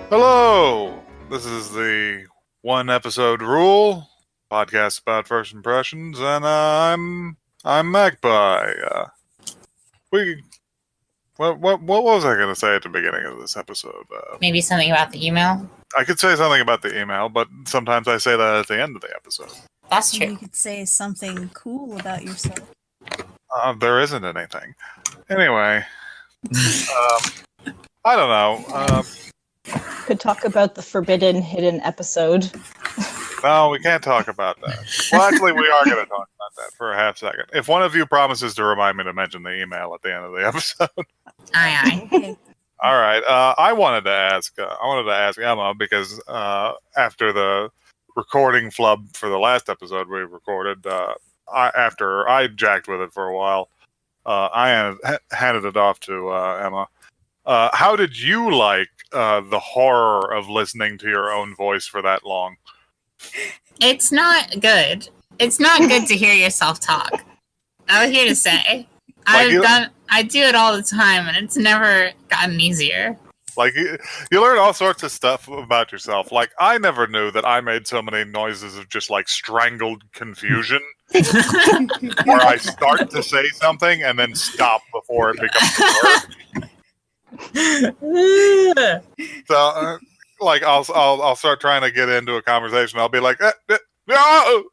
Hello! This is the one episode rule podcast about first impressions, and I'm Magpie. We what was I going to say at the beginning of this episode? Maybe something about the email? I could say something about the email, but sometimes I say that at the end of the episode. That's true. You could say something cool about yourself. There isn't anything. Anyway, I don't know. Could talk about the forbidden hidden episode. No, we can't talk about that. Well, actually, we are going to talk about that for a half second. If one of you promises to remind me to mention the email at the end of the episode. Aye. Okay. All right. I wanted to ask Emma because after the recording flub for the last episode we recorded, after I jacked with it for a while, I handed it off to Emma. How did you like the horror of listening to your own voice for that long? It's not good. It's not good to hear yourself talk. I'm here to say. I do it all the time, and it's never gotten easier. Like, you learn all sorts of stuff about yourself. Like, I never knew that I made so many noises of just, like, strangled confusion. Where I start to say something and then stop before it becomes a word. So, like, I'll start trying to get into a conversation. I'll be like, no!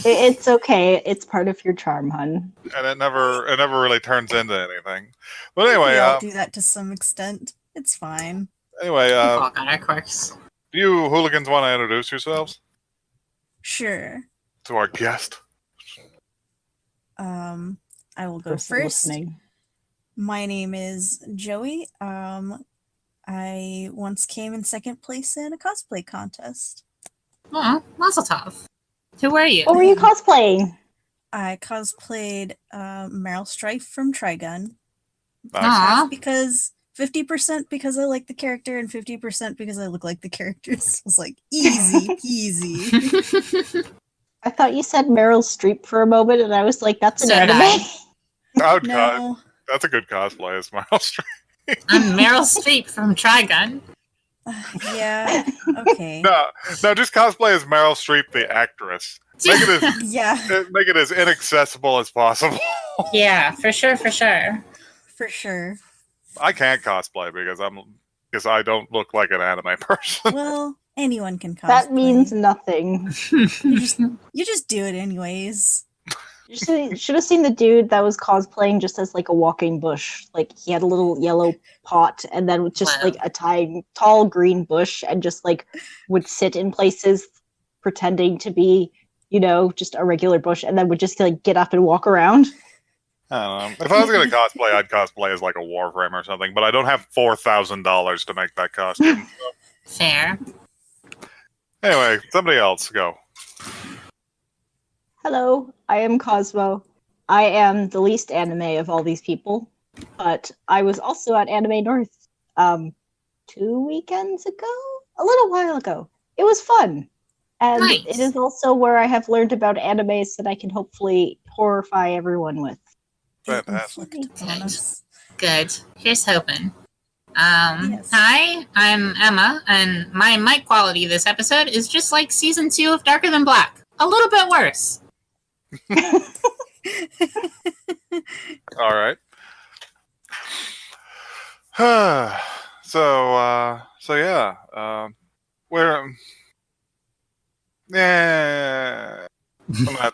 It's okay. It's part of your charm, hun. And it never really turns into anything. But anyway, We all do that to some extent. It's fine. Anyway, We've all got our quirks. do you hooligans want to introduce yourselves Sure. to our guest? I will go Person first. listening. My name is Joey. I once came in second place in a cosplay contest. Oh, mazel tov. Who were you? What were you cosplaying? I cosplayed Meryl Streep from Trigun. Nice. Aw. Because 50% because I like the character and 50% because I look like the characters. It was like easy peasy. I thought you said Meryl Streep for a moment, and I was like, that's an So did anime. No. That's a good cosplay as Meryl Streep. I'm Meryl Streep from Trigun. Yeah. Okay. No, just cosplay as Meryl Streep, the actress. Make it as inaccessible as possible. Yeah, for sure. For sure. I can't cosplay because I don't look like an anime person. Well, anyone can cosplay. That means nothing. you just do it anyways. You should have seen the dude that was cosplaying just as like a walking bush. Like he had a little yellow pot, and then with just Wow. like a tall green bush, and just like would sit in places pretending to be, just a regular bush, and then would just like get up and walk around. I don't know. If I was going to cosplay, I'd cosplay as like a Warframe or something, but I don't have $4,000 to make that costume. Fair. Anyway, somebody else, go. Hello, I am Cosmo. I am the least anime of all these people, but I was also at Anime North 2 weekends ago? A little while ago. It was fun. And Nice. It is also where I have learned about animes that I can hopefully horrify everyone with. Fantastic. Inflict on us. Good. Here's hoping. Yes. Hi, I'm Emma, and my mic quality this episode is just like season 2 of Darker Than Black. A little bit worse. All right. So yeah. Yeah. I'm gonna have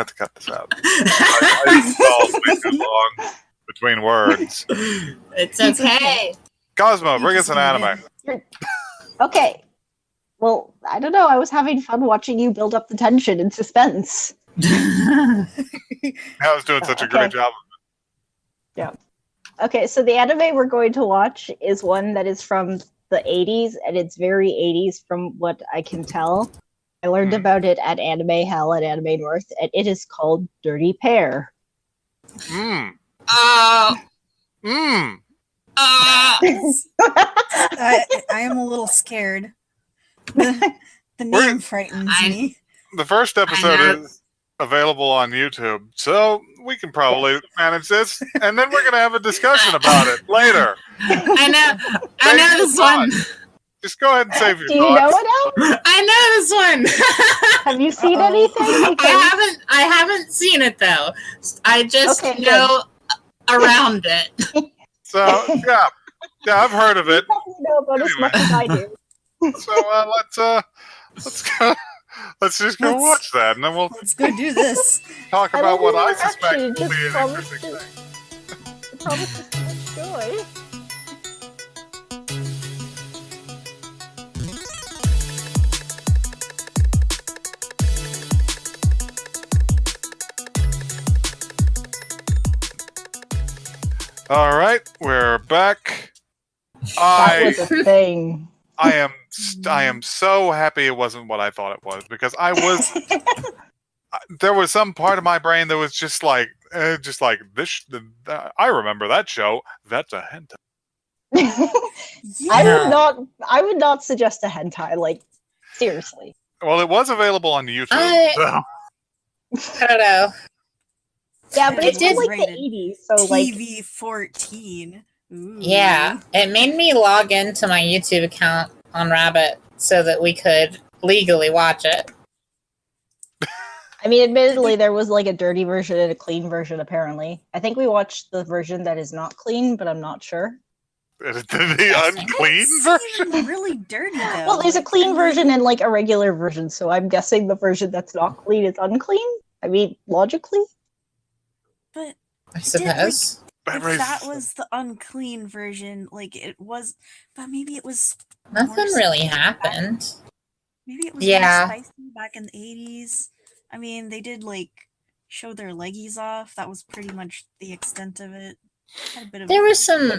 to cut this out. I stalled way too long between words. It's okay. Cosmo, bring us an anime. Okay. Well, I don't know. I was having fun watching you build up the tension and suspense. I was doing such a great job. Okay, so the anime we're going to watch is one that is from the 80s, and it's very 80s from what I can tell. I learned about it at Anime Hell at Anime North, and it is called Dirty Pair. Mmm. Oh. Mmm. I am a little scared. The name frightens me. The first episode available on YouTube, so we can probably manage this, and then we're gonna have a discussion about it later. I know this one. Just go ahead and save your Do you thoughts. know it now? I know this one. Have you seen anything? I haven't seen it though. I just Okay, know around it. So yeah, I've heard of it. You probably know about as much as I do. So let's go. Let's just go watch that, and then we'll Let's go do this. talk I about don't what know, I suspect actually, will just be an promise interesting to- thing. It promises so much joy. All right, we're back. That was a thing. I am so happy it wasn't what I thought it was, because I was there was some part of my brain that was just like this. I remember that show. That's a hentai. Yeah. I would not suggest a hentai, like, seriously. Well, it was available on YouTube. I don't know. Yeah, but It it's did from like the rated 80s, so like TV 14. Ooh. Yeah, it made me log into my YouTube account on Rabbit so that we could legally watch it. I mean, admittedly, there was like a dirty version and a clean version, apparently. I think we watched the version that is not clean, but I'm not sure. The unclean version. Really dirty though. Well, there's a clean version and like a regular version, so I'm guessing the version that's not clean is unclean. I mean, logically. But I did, suppose. if that was the unclean version, like it was, but maybe it was Nothing more really spicy happened. Maybe it was Yeah. more spicy back in the 80s. I mean, they did like show their leggies off. That was pretty much the extent of it. Had a bit of There was some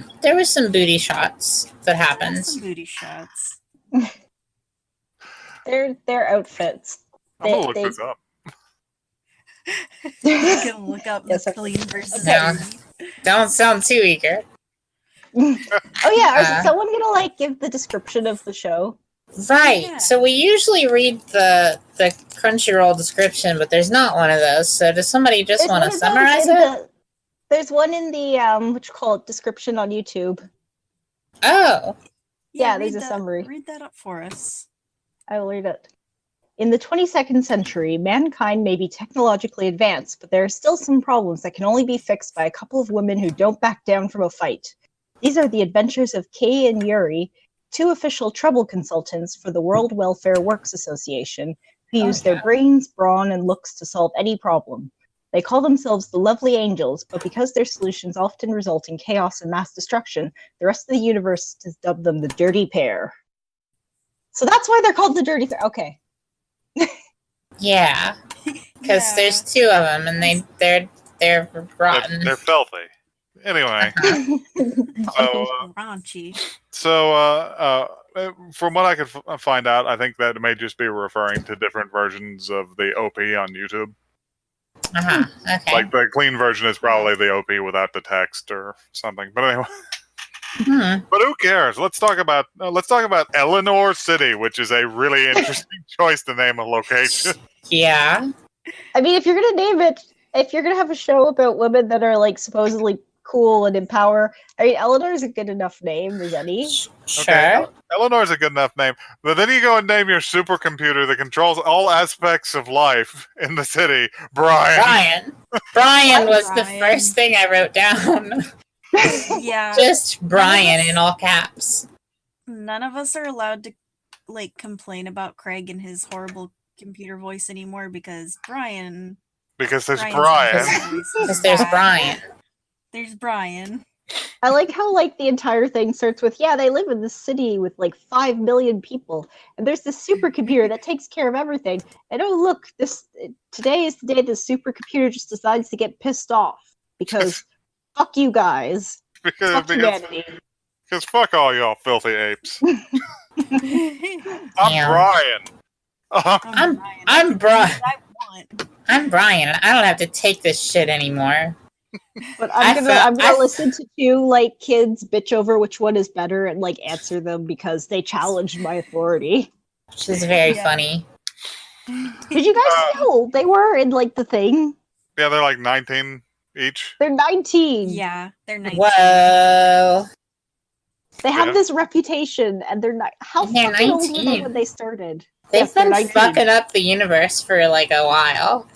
booty shots that there happened. was some booty shots. Their outfits. I'm gonna look They- this up. You can look up Yes, the sir. clean versus No. dirty. Don't sound too eager. Oh yeah, Uh, is someone gonna like give the description of the show? Right. Yeah. So we usually read the Crunchyroll description, but there's not one of those. So does somebody just There's want one to of those summarize in it? There's one in the what you call it, description on YouTube. Oh. Yeah, read there's a that- summary. Read that up for us. I will read it. In the 22nd century, mankind may be technologically advanced, but there are still some problems that can only be fixed by a couple of women who don't back down from a fight. These are the adventures of Kay and Yuri, two official trouble consultants for the World Welfare Works Association, who use their brains, brawn, and looks to solve any problem. They call themselves the Lovely Angels, but because their solutions often result in chaos and mass destruction, the rest of the universe has dubbed them the Dirty Pair. So that's why they're called the Dirty Pair. Okay. Yeah. Because Yeah. there's two of them, and they're rotten. They're filthy. Anyway, so Raunchy. from what I could find out, I think that it may just be referring to different versions of the OP on YouTube. Okay. Like the clean version is probably the OP without the text or something. But anyway, but who cares? Let's talk about Eleanor City, which is a really interesting choice to name a location. Yeah. I mean, if you're gonna have a show about women that are like supposedly cool and in power, I mean, Eleanor's a good enough name as any. Sure. Okay, Eleanor's a good enough name. But then you go and name your supercomputer that controls all aspects of life in the city, Brian. Brian was the Brian. first thing I wrote down. Yeah. Just Brian in all caps. None of us are allowed to like complain about Craig and his horrible computer voice anymore because Brian. Because there's Brian's Brian. voice is Because there's bad. Brian. There's Brian. I like how like the entire thing starts with, yeah, they live in this city with like 5 million people, and there's this supercomputer that takes care of everything. And oh look, today is the day the supercomputer just decides to get pissed off because fuck you guys, fuck humanity. Because fuck all y'all filthy apes. I'm Yeah. Brian. I'm Brian. I want. I'm Brian. I don't have to take this shit anymore. But I I'm felt- gonna I- listen to two like kids bitch over which one is better and like answer them because they challenged my authority. Which is very Yeah. funny. Did you guys see how old they were in like the thing? Yeah, they're like 19 each. They're 19. Yeah, they're 19. Whoa. They have Yeah. this reputation, and they're not. How And they're fucking old were they 19. when they started? They've Yes, they're been 19. fucking up the universe for like a while.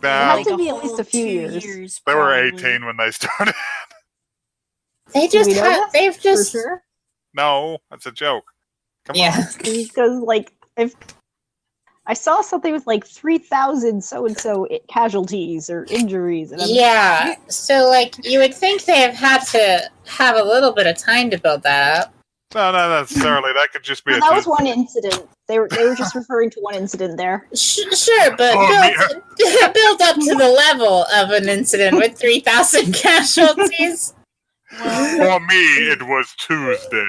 It had Nah, to be at least whole a few 2 years. they were probably. 18 when they started. They Do just we know have. that They've for just. sure? No, that's a joke. Come Yeah. Because like if I saw something with like 3,000 so and so casualties or injuries, and I'm Yeah. So like you would think they have had to have a little bit of time to build that up. on. No, not necessarily. That could just be No, a that was Tuesday. one incident. They were just referring to one incident there. Sure, but Oh, build up to the level of an incident with 3,000 casualties. Well, For me, it was Tuesday.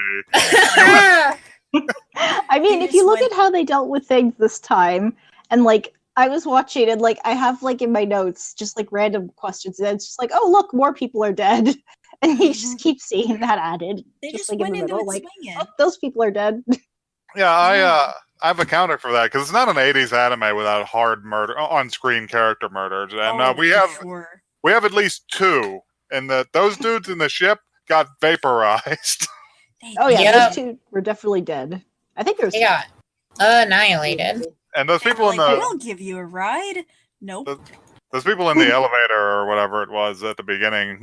I mean, They if you just look went- at how they dealt with things this time, and like I was watching, and like I have like in my notes just like random questions, and it's just like, oh look, more people are dead, and you just keep seeing that added, they just just like went in the into middle, it like swinging. oh, those people are dead. Yeah, I have a counter for that because it's not an 80s anime without hard murder, on-screen character murders, and Oh, we for have sure. we have at least two, and those dudes in the ship got vaporized. Oh yeah, Yep. those two were definitely dead. I think there's They got annihilated. And those They were people like, in the we'll give you a ride. Nope. those people in the elevator or whatever it was at the beginning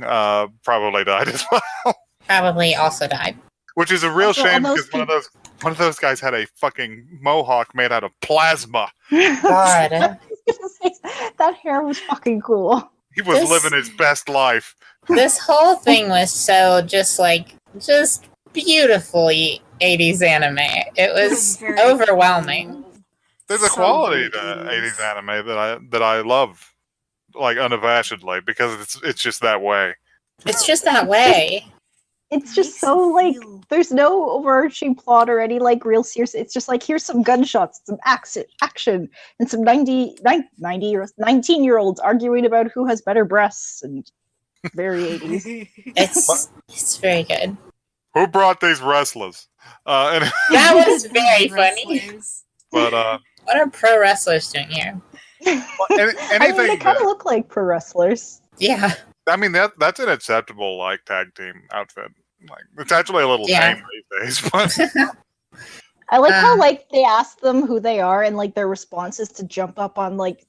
probably died as well, Probably also died. which is a real Also, shame all those because one of those guys had a fucking mohawk made out of plasma. God. I was gonna say, that hair was fucking cool. He was This- living his best life. This whole thing was so just beautifully 80s anime. It was Very overwhelming. cool. There's a So quality very to 80s. 80s anime that I love, like unabashedly, because it's just that way. It's just that way. It's just Makes so you like feel- there's no overarching plot or any like real serious. It's just like here's some gunshots, some action, and some 19-year-olds arguing about who has better breasts, and very 80s. It's very good. Who brought these wrestlers? And, That was very funny. Wrestlers. but What are pro wrestlers doing here? anything. I mean, they kind of look like pro wrestlers. Yeah. I mean that's an acceptable like tag team outfit. Like it's actually a little Yeah. tame these days, but I like how Um, like they ask them who they are, and like their response is to jump up on like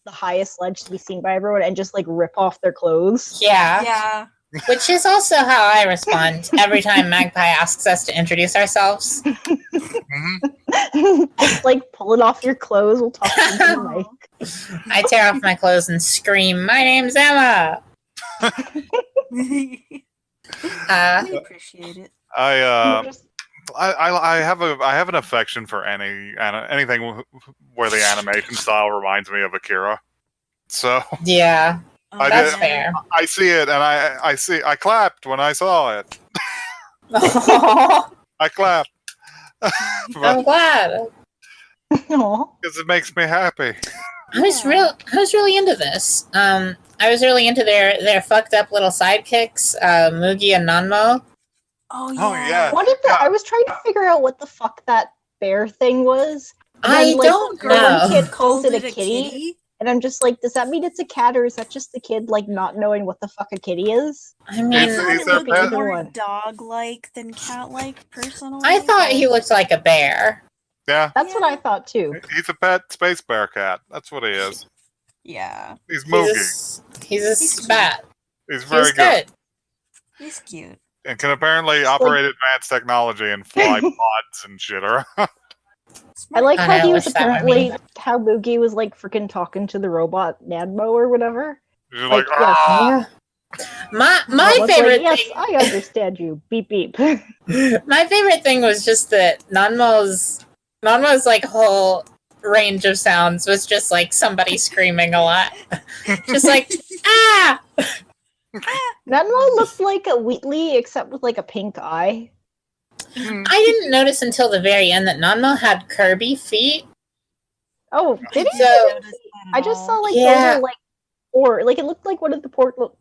the highest ledge to be seen by everyone and just like rip off their clothes. Yeah. Yeah. Which is also how I respond every time Magpie asks us to introduce ourselves. mhm. Just like pulling off your clothes while talking to the mic. I tear off my clothes and scream, "My name's Emma!" I appreciate it. I have an affection for anything where the animation style reminds me of Akira. So Yeah, I that's did- fair. I see it, and I clapped when I saw it. I clapped I'm glad. Aw. because it makes me happy. I was really into this. I was really into their fucked up little sidekicks, Mugi and Nanmo. Oh yeah. Oh, yeah. What did Yeah. I was trying to figure out what the fuck that bear thing was. And I then, like, don't the one know. kid calls it Called a kitty, and I'm just like, does that mean it's a cat, or is that just the kid like not knowing what the fuck a kitty is? I mean, I Is- thought is it there looked pet? more One. dog-like than cat-like, personally. I thought he looked like a bear. Yeah, That's what I thought too. he's a pet space bear cat. That's what he is. Yeah. He's Moogie. He's a He's spat. He's very He's good. good. He's cute. And can apparently like- operate advanced technology and fly pods and shit around. I like God, how I he was wish that were apparently me. how Moogie was like freaking talking to the robot Nanmo or whatever. You're like, Like, yes. "Ah." My Robot's like, favorite yes, thing. I understand you. Beep beep. My favorite thing was just that Nanmo's like whole range of sounds was just like somebody screaming a lot. Just like ah. Nanmo looked like a Wheatley except with like a pink eye. I didn't notice until the very end that Nanmo had Kirby feet. Oh, did he? So- I just saw like Yeah. little like core, like it looked like one of the portal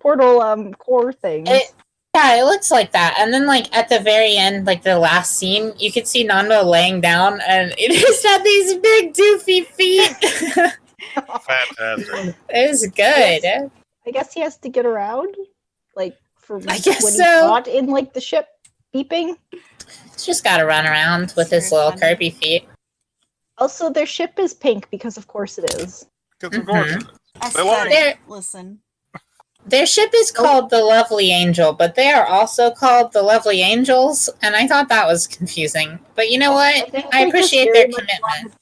core things. It Yeah, it looks like that. And then, like, at the very end, like, the last scene, you could see Nando laying down, and it just had these big, doofy feet. Fantastic. It was good. I guess he has to get around, like for I guess when so. he's not in like the ship beeping. He's just gotta run around with his Very little funny. Kirby feet. Also, their ship is pink because, of course, it is. Because of course it is. Aesthetic. They're- Listen. Their ship is called the Lovely Angel, but they are also called the Lovely Angels, and I thought that was confusing. But you know what? think I they just appreciate very their much commitment.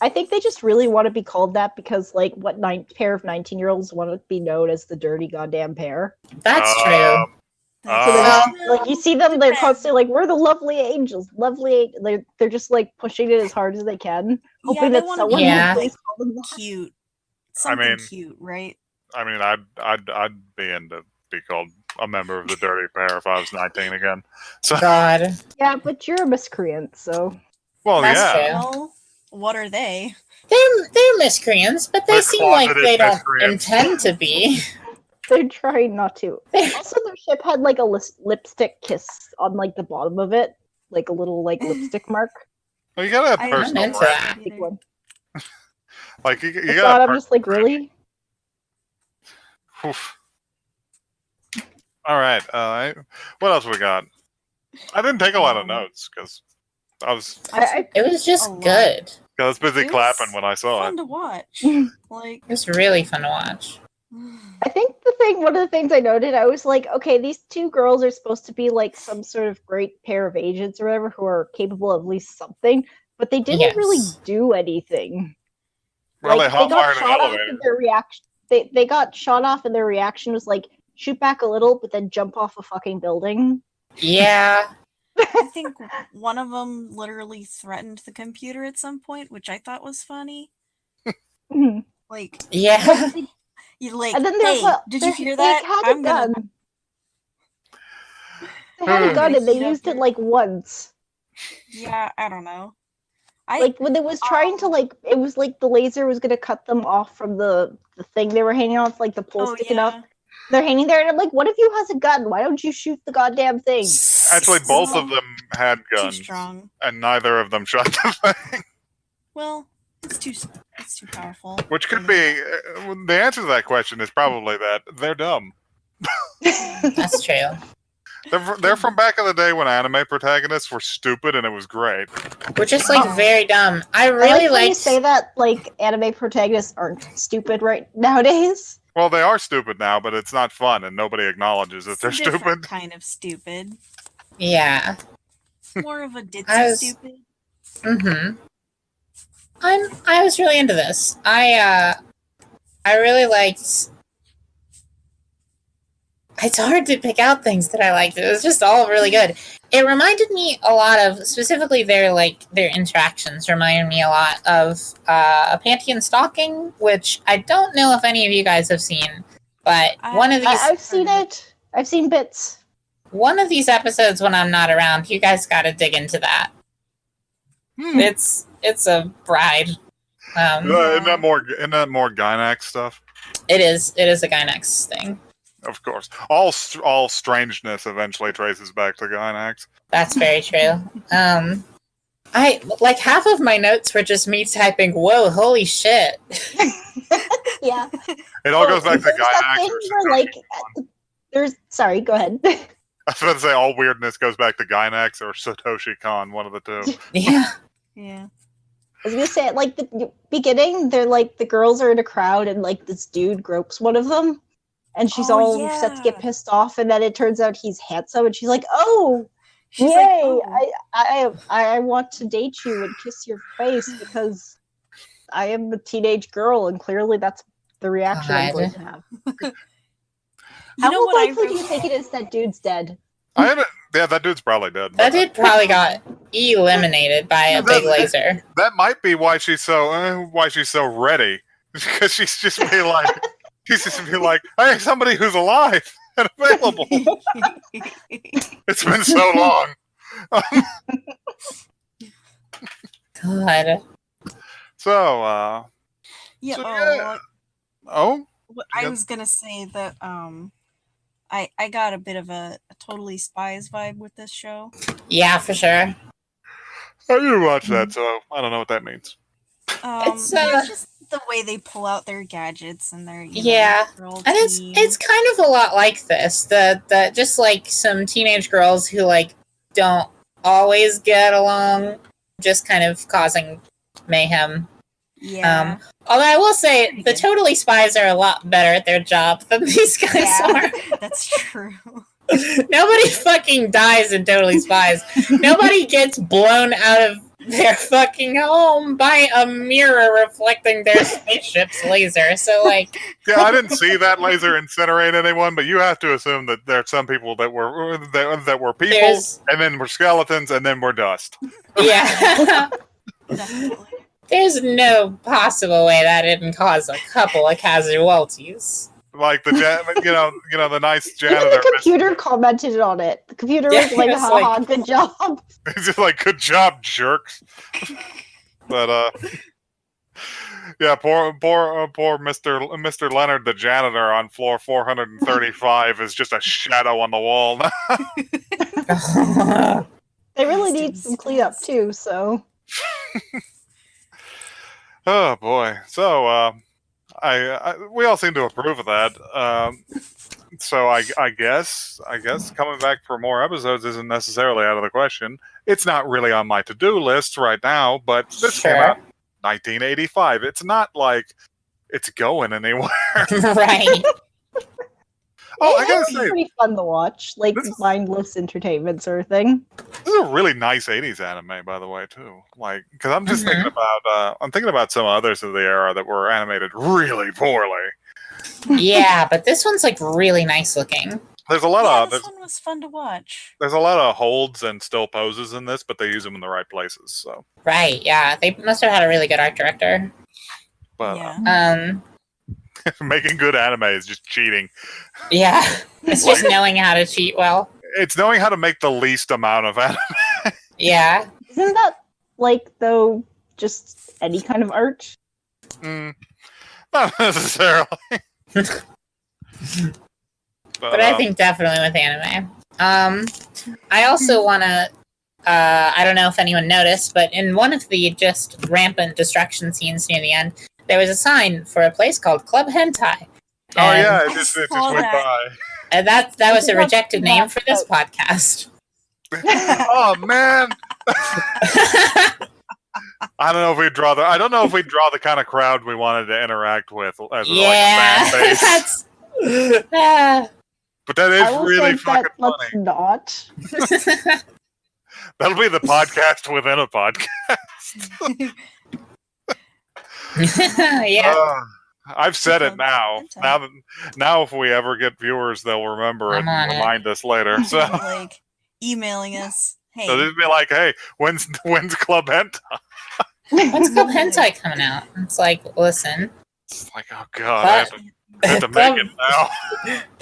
I think they just really want to be called that because, like, what pair of 19-year-olds want to be known as the dirty goddamn pair? That's true. So they're Well- just, like, you see them, they're constantly like, "We're the lovely angels, lovely." They're just like pushing it as hard as they can, hoping they that wanna someone be, will like, please call them that. Cute. Something mean- cute, right? I mean, I'd be into be called a member of the dirty pair if I was 19 again. So, God. Yeah, but you're a miscreant, so well, That's yeah. true. Well, what are they? They're miscreants, but they They're seem like closeted they don't miscreants. intend to be. they're trying not to. They're- Also, their ship had like a lipstick kiss on like the bottom of it, like a little like lipstick mark. Well, you gotta have I'm personal into brand. that. Big one. Like you If gotta. not, have I'm just like, personal brand. really? Oof. All right. What else we got? I didn't take a lot of notes because I was It was just A lot. good. busy It was clapping when I saw Fun it. to watch. Like, It was really fun to watch. I think one of the things I noted, I was like, okay, these two girls are supposed to be like some sort of great pair of agents or whatever who are capable of at least something, but they didn't really Yes. do anything. Well, Like, they they got hot-wired an shot off elevator. and their reaction they got shot off and their reaction was like shoot back a little but then jump off a fucking building. Yeah. I think one of them literally threatened the computer at some point, which I thought was funny. Mhm. Like, Yeah. you like, And then there's hey, did you hear that? They had a gun. They had a gun and they Heat up used it your- like once. Yeah, I don't know. I Like when it was trying to like it was like the laser was gonna cut them off from the thing they were hanging on, it's like the pole sticking up. They're hanging there and I'm like, one of you has a gun. Why don't you shoot the goddamn thing? Actually, both of Well, them had too guns, strong. and neither of them shot the thing. Well, it's too powerful. Which could be the answer to that question is probably that they're dumb. That's true. They're from back in the day when anime protagonists were stupid and it was great. We're just like very dumb. I I really like when you liked. say that like anime protagonists aren't stupid right nowadays. Well, they are stupid now, but it's not fun, and nobody acknowledges that It's they're a different stupid. kind of stupid. Yeah. More of a ditzy I was- stupid. Mm-hmm. I was really into this. I really liked. It's hard to pick out things that I liked. It was just all really good. It reminded me a lot of, specifically their interactions reminded me a lot of a Pantheon Stalking, which I don't know if any of you guys have seen, but one of these I've seen it. I've seen bits. one of these episodes when I'm not around, you guys got to dig into that. It's a bride. Isn't that more Gynax stuff? It is a Gynax thing. Of course, all strangeness eventually traces back to Gynax. That's very true. I like half of my notes were just me typing, "Whoa, holy shit!" Yeah. It all goes back to There's that Gynax. thing Or where, like, there's sorry, go ahead. I was about to say all weirdness goes back to Gynax or Satoshi Kon, one of the two. Yeah, Yeah. I was gonna say at like the beginning, they're like the girls are in a crowd and like this dude gropes one of them, and she's Oh, all set to get yeah. pissed off, and then it turns out he's handsome, and she's like, "Oh, She's yay! like, oh. I want to date you and kiss your face because I am a teenage girl, and clearly that's the reaction I'm going to have." You How know what I likely do you really- think it is that dude's dead? Yeah, that dude's probably dead. that dude probably got eliminated by a big laser. That might be why she's so ready, because she's just be like, hey, somebody who's alive and available. It's been so long. God, So, Yeah. So, Oh, yeah. well, oh, I Yeah. was gonna say that I got a bit of a Totally Spies vibe with this show. Yeah, for sure. I didn't watch that, so I don't know what that means. It's, just the way they pull out their gadgets and their Yeah, girl and team. it's kind of a lot like this. The just like some teenage girls who like don't always get along, just kind of causing mayhem. Yeah. Although I will say Pretty the good. Totally Spies are a lot better at their job than these guys are. That's true. Nobody fucking dies in Totally Spies. Nobody gets blown out of their fucking home by a mirror reflecting their spaceship's laser. So, like, Yeah, I didn't see that laser incinerate anyone, but you have to assume that there are some people that were people, There's- and then were skeletons, and then were dust. yeah. Definitely. There's no possible way that didn't cause a couple of casualties. Like the the nice Even janitor. the computer commented on it. The computer Yeah, was like, it was haha, like- good job. He's just like, good job, jerks. But yeah, poor Mr. Leonard, the janitor on floor 435, is just a shadow on the wall. They really These need students some cleanup fast. too, so Oh boy. So we all seem to approve of that. So I guess coming back for more episodes isn't necessarily out of the question. It's not really on my to-do list right now, but this came out in 1985. It's not like it's going anywhere. Right. Oh, I gotta it's say, pretty fun to watch. Like This is- mindless entertainment sort of thing. this is a really nice 80s anime, by the way, too. Like, because I'm just Mm-hmm. thinking about some others of the era that were animated really poorly. Yeah, but this one's like really nice looking. There's a lot Yeah, of this one was fun to watch. there's a lot of holds and still poses in this, but they use them in the right places. So, Right, yeah. They must have had a really good art director. but Yeah. making good anime is just cheating. Yeah. It's just knowing how to cheat well. It's knowing how to make the least amount of anime. Yeah. Isn't that like though just any kind of art? Not necessarily. But I think definitely with anime. I also want to. I don't know if anyone noticed, but in one of the just rampant destruction scenes near the end, there was a sign for a place called Club Hentai. Oh And- yeah, it just saw went that. by. And that was a It's not rejected that name for this close. podcast. Oh man, I don't know if we'd draw the kind of crowd we wanted to interact with as Yeah. like a fan base. That's. Ah. But that I is will really say fucking that let's funny. not. That'll be the podcast within a podcast. Yeah. I've said it Club now. Hentai. Now, if we ever get viewers, they'll remember it I'm on and it. remind us later. So, Like emailing us. Hey, so they'd be like, "Hey, when's Club Hentai?" When's Club Hentai coming out? It's like, listen, It's like, oh god, I have to make Club, it now.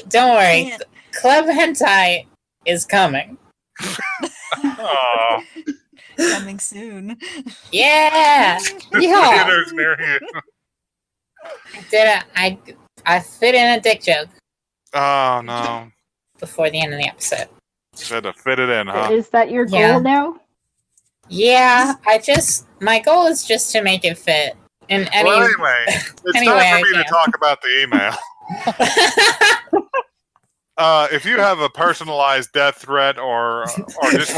don't worry. man, Club Hentai is coming. Oh, coming soon. Yeah. Yeah. theaters near you. I fit in a dick joke Oh no, before the end of the episode. just had to fit it in, huh? Is that your goal Yeah. now? Yeah, my goal is just to make it fit. In any Well, anyway, it's Anyway, time for me I to can. talk about the email. If you have a personalized death threat or just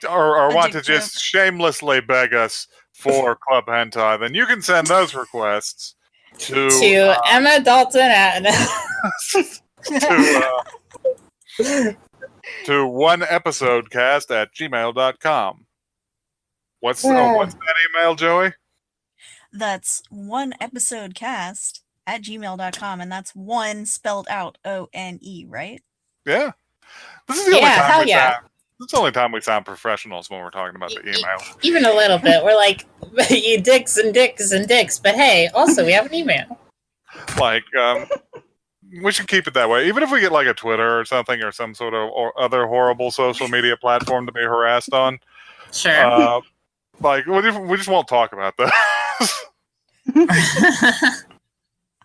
want to just shamelessly beg us for Club Hentai, then you can send those requests to Emma Dalton at to oneepisodecast@gmail.com. What's that email, Joey? That's one episode cast at gmail.com, and that's one spelled out ONE, right? Yeah. This is the only Yeah, time hell we yeah. sound. This is the only time we sound professionals when we're talking about the email. even a little bit. We're like, you dicks and dicks and dicks, but hey, also we have an email. Like, we should keep it that way. Even if we get like a Twitter or something or some sort of or other horrible social media platform to be harassed on, Sure. like we just won't talk about that.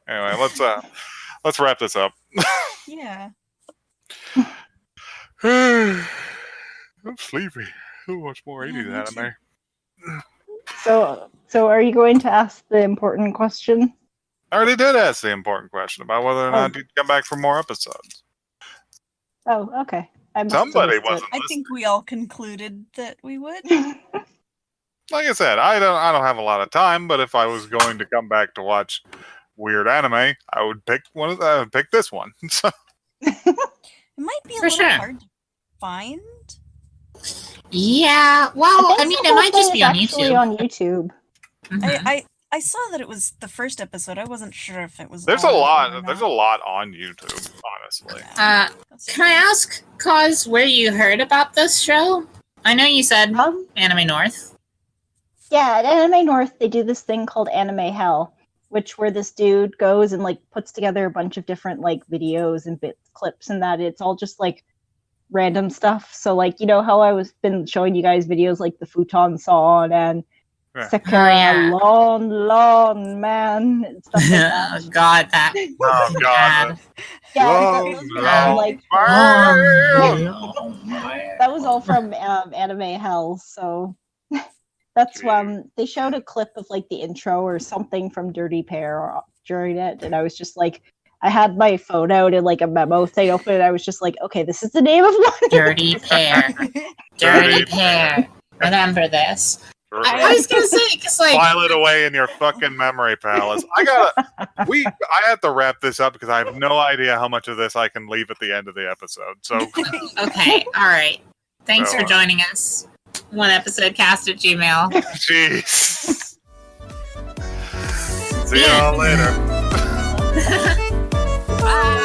Anyway, let's wrap this up. Yeah. I'm sleepy. Who wants more 80s me too. anime? So are you going to ask the important question? I already did ask the important question about whether or not you'd come back for more episodes. Oh, okay. I must have Somebody missed it. wasn't I listening. think we all concluded that we would. Like I said, I don't have a lot of time, but if I was going to come back to watch weird anime, I would pick pick this one. So, It might be a For little sure. hard to find. Yeah, well, I mean, the it whole might just thing be is on actually YouTube. on YouTube. Mhm. I saw that it was the first episode. I wasn't sure if it was. there's a all of it lot. or There's a not. lot on YouTube, honestly. Can I ask, Cause, where you heard about this show? I know you said Anime North. Yeah, at Anime North, they do this thing called Anime Hell, where this dude goes and like puts together a bunch of different like videos and clips, and that it's all just like random stuff. So like, you know how I was been showing you guys videos like the futon song and Sakura Lon Man and stuff like that. Oh God, that. Oh God. Yeah, that was all from Anime Hell. So that's they showed a clip of like the intro or something from Dirty Pair during it, and I was just like, I had my phone out and like a memo thing open, and I was just like, okay, this is the name of one. Dirty Pair. Dirty Pair. Remember this. I was gonna say, cause like file it away in your fucking memory palace. I have to wrap this up because I have no idea how much of this I can leave at the end of the episode. So okay, all right. Thanks for joining us. One episode cast at Gmail. Jeez. See y'all later. Bye.